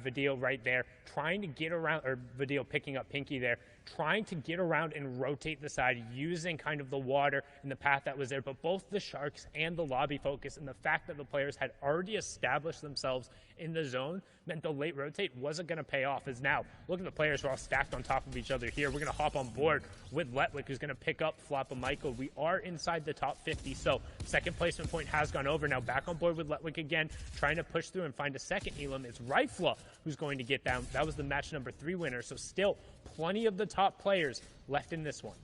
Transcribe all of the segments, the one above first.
Video right there, trying to get around, or Video picking up Pinky there, trying to get around and rotate the side using kind of the water and the path that was there. But both the Sharks and the lobby focus and the fact that the players had already established themselves in the zone meant the late rotate wasn't going to pay off. As now, look at the players are all stacked on top of each other here. We're going to hop on board with Letwick, who's going to pick up Floppa Michael. We are inside the top 50, so second placement point has gone over. Now back on board with Letwick again, trying to push through and find a second Elam. It's Rifla who's going to get down. That was the match number 3 winner, so still plenty of the top players left in this one.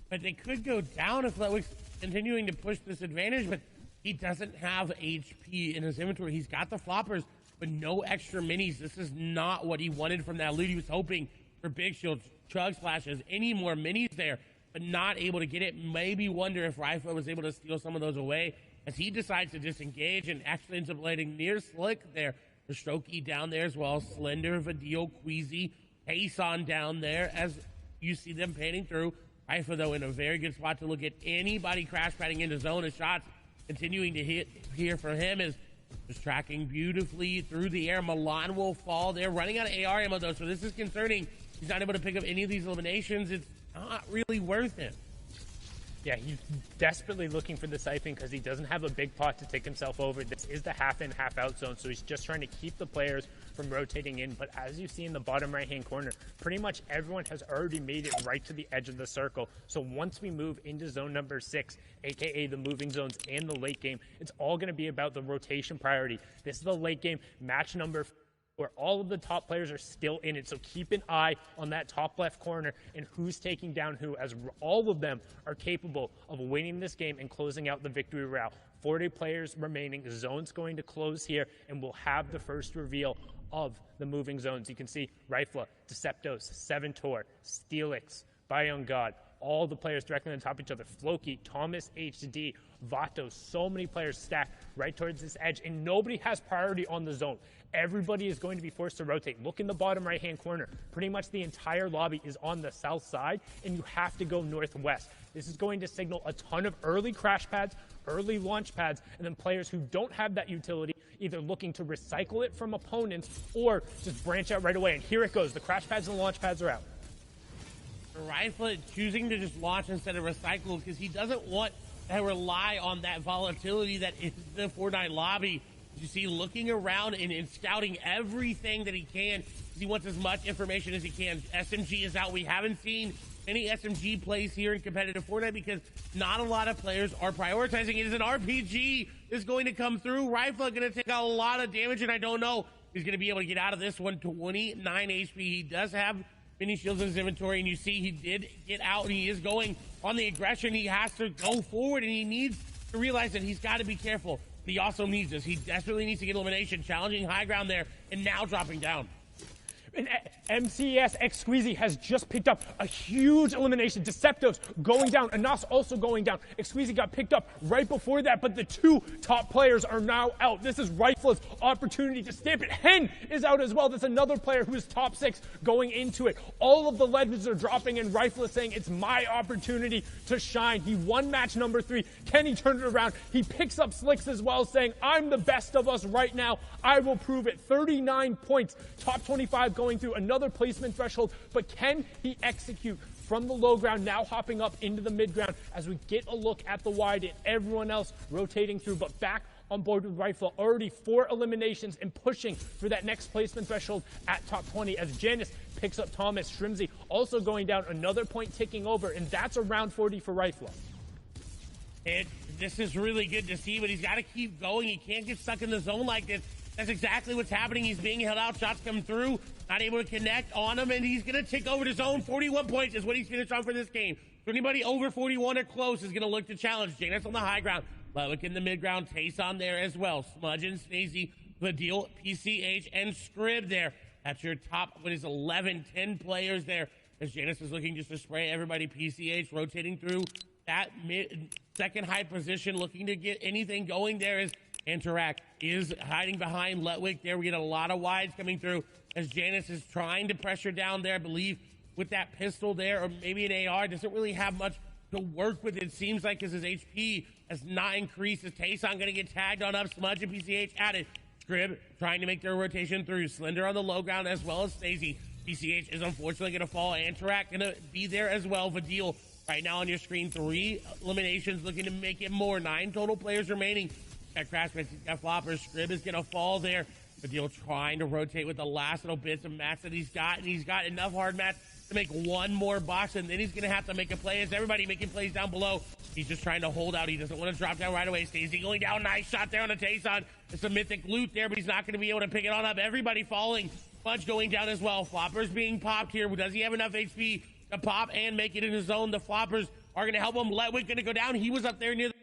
But they could go down if Letwick's continuing to push this advantage, but he doesn't have HP in his inventory. He's got the floppers, but no extra minis. This is not what he wanted from that loot. He was hoping for big shields, chug splashes, any more minis there, but not able to get it. Maybe wonder if Rifle was able to steal some of those away as he decides to disengage and actually ends up landing near Slick there. The Strokey down there as well. Slender, Vadil, Queasy, Payson down there as you see them panning through. Rifle, though, in a very good spot to look at anybody crash padding into zone. His shots continuing to hit here for him is just tracking beautifully through the air. Milan will fall there. Running out of AR ammo, though, so this is concerning. He's not able to pick up any of these eliminations. It's not really worth it. Yeah, he's desperately looking for the siphon because he doesn't have a big pot to take himself over. This is the half-in, half-out zone, so he's just trying to keep the players from rotating in. But as you see in the bottom right-hand corner, pretty much everyone has already made it right to the edge of the circle. So once we move into zone number 6, aka the moving zones and the late game, it's all going to be about the rotation priority. This is the late game match number 4, where all of the top players are still in it. So keep an eye on that top left corner and who's taking down who, as all of them are capable of winning this game and closing out the victory route. 40 players remaining. The zone's going to close here, and we'll have the first reveal of the moving zones. You can see Rifla, Deceptos, Seven Tor, Steelix, Bion God, all the players directly on top of each other. Floki, Thomas HD, Vato, so many players stacked right towards this edge, and nobody has priority on the zone. Everybody is going to be forced to rotate. Look in the bottom right-hand corner. Pretty much the entire lobby is on the south side, and you have to go northwest. This is going to signal a ton of early crash pads, early launch pads, and then players who don't have that utility either looking to recycle it from opponents or just branch out right away. And here it goes. The crash pads and the launch pads are out. Rifle choosing to just launch instead of recycle because he doesn't want to rely on that volatility that is the Fortnite lobby. You see, looking around and scouting everything that he can because he wants as much information as he can. SMG is out. We haven't seen any SMG plays here in competitive Fortnite because not a lot of players are prioritizing it. As an RPG is going to come through. Rifle going to take a lot of damage, and I don't know if he's going to be able to get out of this one. 29 HP. He does have mini shields in his inventory, and you see he did get out, and he is going on the aggression. He has to go forward, and he needs to realize that he's got to be careful. But he also needs this. He desperately needs to get elimination, challenging high ground there, and now dropping down. And MCS X Squeezy has just picked up a huge elimination. Deceptos going down. Anas also going down. X Squeezy got picked up right before that, but the 2 top players are now out. This is Rifle's opportunity to stamp it. Hen is out as well. That's another player who is top 6 going into it. All of the legends are dropping, and Rifle is saying, it's my opportunity to shine. He won match number 3. Can he turn it around? He picks up Slicks as well, saying, I'm the best of us right now. I will prove it. 39 points. Top 25 going through another placement threshold, but can he execute from the low ground, now hopping up into the mid ground as we get a look at the wide and everyone else rotating through, but back on board with Rifle. Already 4 eliminations and pushing for that next placement threshold at top 20 as Janice picks up Thomas. Shrimsy also going down, another point ticking over, and that's around 40 for Rifle. This is really good to see, but he's got to keep going. He can't get stuck in the zone like this. That's exactly what's happening. He's being held out. Shots come through. Not able to connect on him, and he's going to tick over to zone. 41 points is what he's finished on for this game. So anybody over 41 or close is going to look to challenge. Janus on the high ground. Ludwig in the mid ground. Tayson there as well. Smudge and Snazy. Vadil, PCH, and Scrib there. That's your top, 11, 10 players there. As Janus is looking just to spray everybody. PCH rotating through that second high position, looking to get anything going there as Interact is hiding behind Letwick there. We get a lot of wides coming through as Janice is trying to pressure down there. I believe with that pistol there, or maybe an AR, doesn't really have much to work with, it seems like, because his HP has not increased. Is Tayson going to get tagged on up? Smudge and PCH at it. Scrib trying to make their rotation through. Slender on the low ground as well as Stacey. PCH is unfortunately going to fall. Antarak going to be there as well. Vadil right now on your screen. 3 eliminations looking to make it more. 9 total players remaining. At Crashman, got floppers. Scrib is going to fall there. Vadil trying to rotate with the last little bits of mats that he's got. And he's got enough hard mats to make one more box. And then he's going to have to make a play. As everybody making plays down below. He's just trying to hold out. He doesn't want to drop down right away. Stacey going down. Nice shot there on the Tayson. It's a mythic loot there, but he's not going to be able to pick it on up. Everybody falling. Punch going down as well. Floppers being popped here. Does he have enough HP to pop and make it in his zone? The Floppers are going to help him. Letwick going to go down. He was up there near the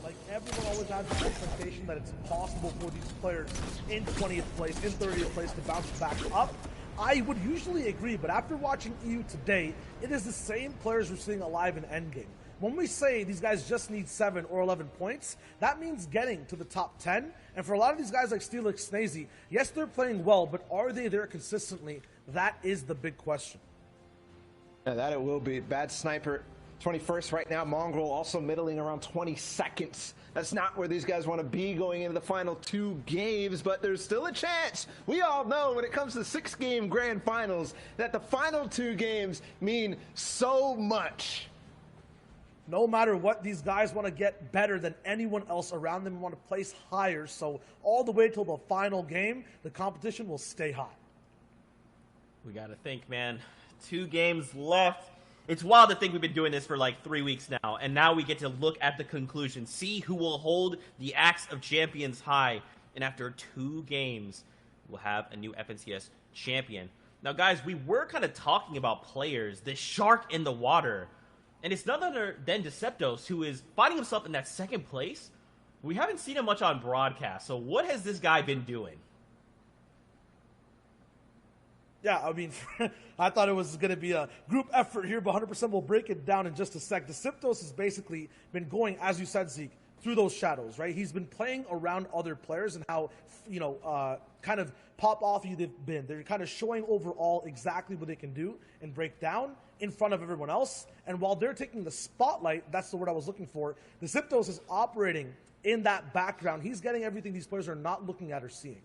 like everyone always has the expectation that it's possible for these players in 20th place, in 30th place to bounce back up. I would usually agree, but after watching EU today, it is the same players we're seeing alive in Endgame. When we say these guys just need 7 or 11 points, that means getting to the top 10. And for a lot of these guys like Steelix, Snazy, yes, they're playing well, but are they there consistently? That is the big question. Yeah, that it will be. Bad Sniper, 21st right now. Mongrel also middling around 22nd. That's not where these guys want to be going into the final 2 games, but there's still a chance. We all know when it comes to 6-game grand finals that the final 2 games mean so much. No matter what, these guys want to get better than anyone else around them and want to place higher. So all the way till the final game, the competition will stay high. We got to think, man. 2 games left. It's wild to think we've been doing this for like 3 weeks now, and now we get to look at the conclusion, see who will hold the Axe of Champions high, and after 2 games, we'll have a new FNCS champion. Now, guys, we were kind of talking about players, the shark in the water, and it's none other than Deceptos, who is finding himself in that 2nd place. We haven't seen him much on broadcast, so what has this guy been doing? Yeah, I mean, I thought it was going to be a group effort here, but 100% we'll break it down in just a sec. Deceptos has basically been going, as you said, Zeke, through those shadows, right? He's been playing around other players and how, kind of pop off they've been. They're kind of showing overall exactly what they can do and break down in front of everyone else. And while they're taking the spotlight, that's the word I was looking for, Deceptos is operating in that background. He's getting everything these players are not looking at or seeing.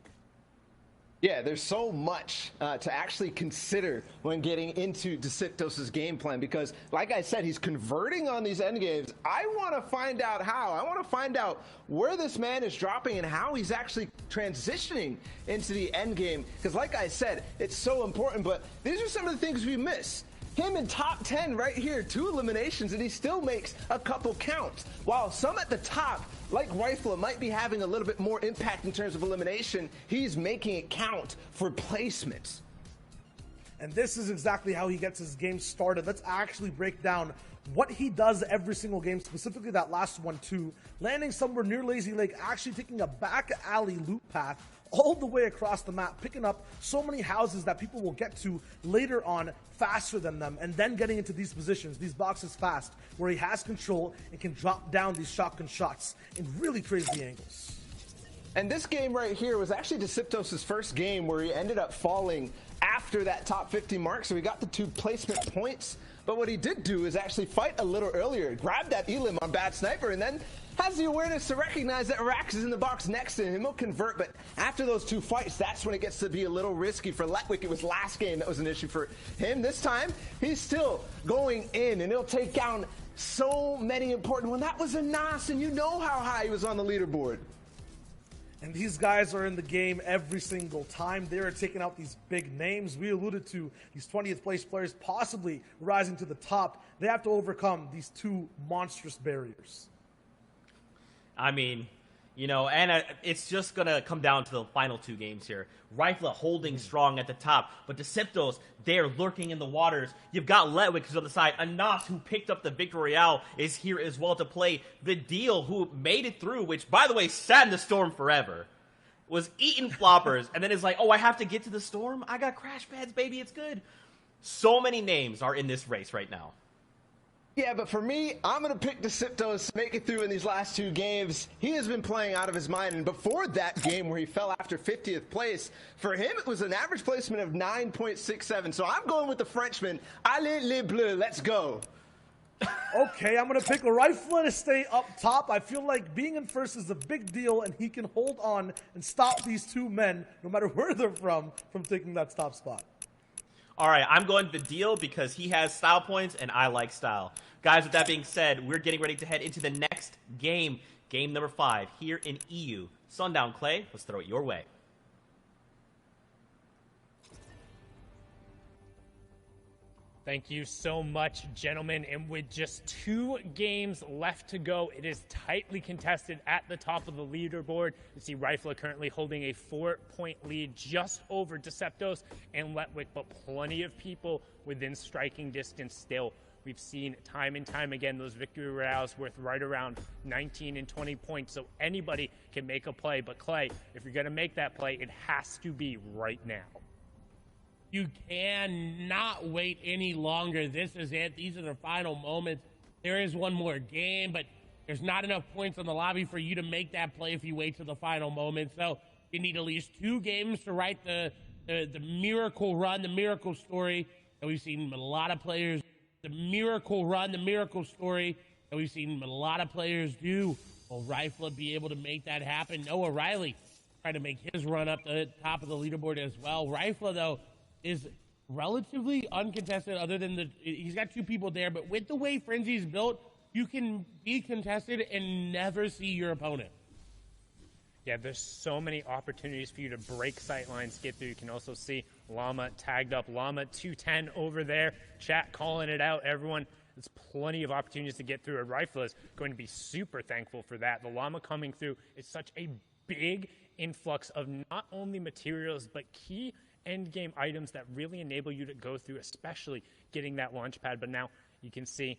Yeah, there's so much to actually consider when getting into Deceptos' game plan because, like I said, he's converting on these end games. I want to find out how. I want to find out where this man is dropping and how he's actually transitioning into the end game because, like I said, it's so important, but these are some of the things we miss. Him in top 10 right here, 2 eliminations, and he still makes a couple count. While some at the top, like Rifle, might be having a little bit more impact in terms of elimination, he's making it count for placements. And this is exactly how he gets his game started. Let's actually break down what he does every single game, specifically that last one too. Landing somewhere near Lazy Lake, actually taking a back alley loop path all the way across the map, picking up so many houses that people will get to later on faster than them, and then getting into these positions, these boxes fast, where he has control and can drop down these shotgun shots in really crazy angles. And this game right here was actually Deceptos' first game where he ended up falling after that top 50 mark, so he got the 2 placement points. But what he did do is actually fight a little earlier, grab that elim on Bad Sniper, and then has the awareness to recognize that Rax is in the box next to him. He'll convert, but after those 2 fights, that's when it gets to be a little risky for Letwick. It was last game that was an issue for him. This time, he's still going in, and he'll take down so many important ones. That was a Nas, and you know how high he was on the leaderboard. And these guys are in the game every single time. They are taking out these big names. We alluded to these 20th place players possibly rising to the top. They have to overcome these 2 monstrous barriers. I mean, and it's just going to come down to the final 2 games here. Rifle holding strong at the top, but Deceptos, they're lurking in the waters. You've got Letwick who's on the side. Anas, who picked up the Victory Royale, is here as well to play. The Deal, who made it through, which, by the way, sat in the storm forever, was eating floppers, and then is like, oh, I have to get to the storm? I got crash pads, baby, it's good. So many names are in this race right now. Yeah, but for me, I'm going to pick Deceptos to make it through in these last 2 games. He has been playing out of his mind, and before that game where he fell after 50th place, for him it was an average placement of 9.67. So I'm going with the Frenchman. Allez les bleus, let's go. Okay, I'm going to pick a Rifle to stay up top. I feel like being in first is a big deal, and he can hold on and stop these 2 men, no matter where they're from taking that top spot. All right, I'm going the Deal because he has style points, and I like style. Guys, with that being said, we're getting ready to head into the next game, game number 5, here in EU. Sundown Clay, let's throw it your way. Thank you so much, gentlemen. And with just 2 games left to go, it is tightly contested at the top of the leaderboard. You see Rifle currently holding a 4-point lead just over Deceptos and Letwick, but plenty of people within striking distance still. We've seen time and time again those victory royales worth right around 19 and 20 points, so anybody can make a play. But Clay, if you're going to make that play, it has to be right now. You cannot wait any longer. This is it. These are the final moments. There is one more game, but there's not enough points on the lobby for you to make that play if you wait to the final moment. So you need at least 2 games to write the miracle run, the miracle story that we've seen a lot of players. The miracle run, the miracle story that we've seen a lot of players do. Will Rifle be able to make that happen? Noah Riley trying to make his run up the top of the leaderboard as well. Rifle, though, is relatively uncontested other than he's got 2 people there, but with the way Frenzy's built, you can be contested and never see your opponent. Yeah, there's so many opportunities for you to break sight lines, get through. You can also see Llama tagged up. Llama 210 over there. Chat calling it out. Everyone, there's plenty of opportunities to get through. And Rifle is going to be super thankful for that. The Llama coming through is such a big influx of not only materials, but key end game items that really enable you to go through, especially getting that launch pad. But now you can see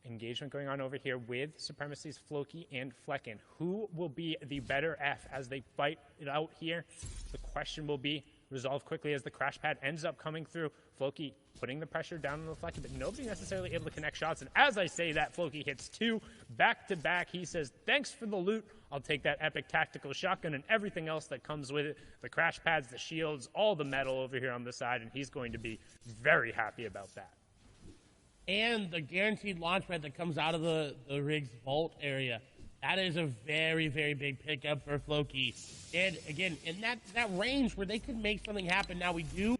engagement going on over here with Supremacy's Floki and Flecken. Who will be the better F as they fight it out here? The question will be resolved quickly as the crash pad ends up coming through. Floki putting the pressure down on the Flecken, but nobody necessarily able to connect shots. And as I say that, Floki hits 2 back-to-back. He says, thanks for the loot. I'll take that epic tactical shotgun and everything else that comes with it. The crash pads, the shields, all the metal over here on the side, and he's going to be very happy about that. And the guaranteed launch pad that comes out of the rig's vault area. That is a very, very big pickup for Floki. And again, in that range where they could make something happen. Now we do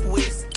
with.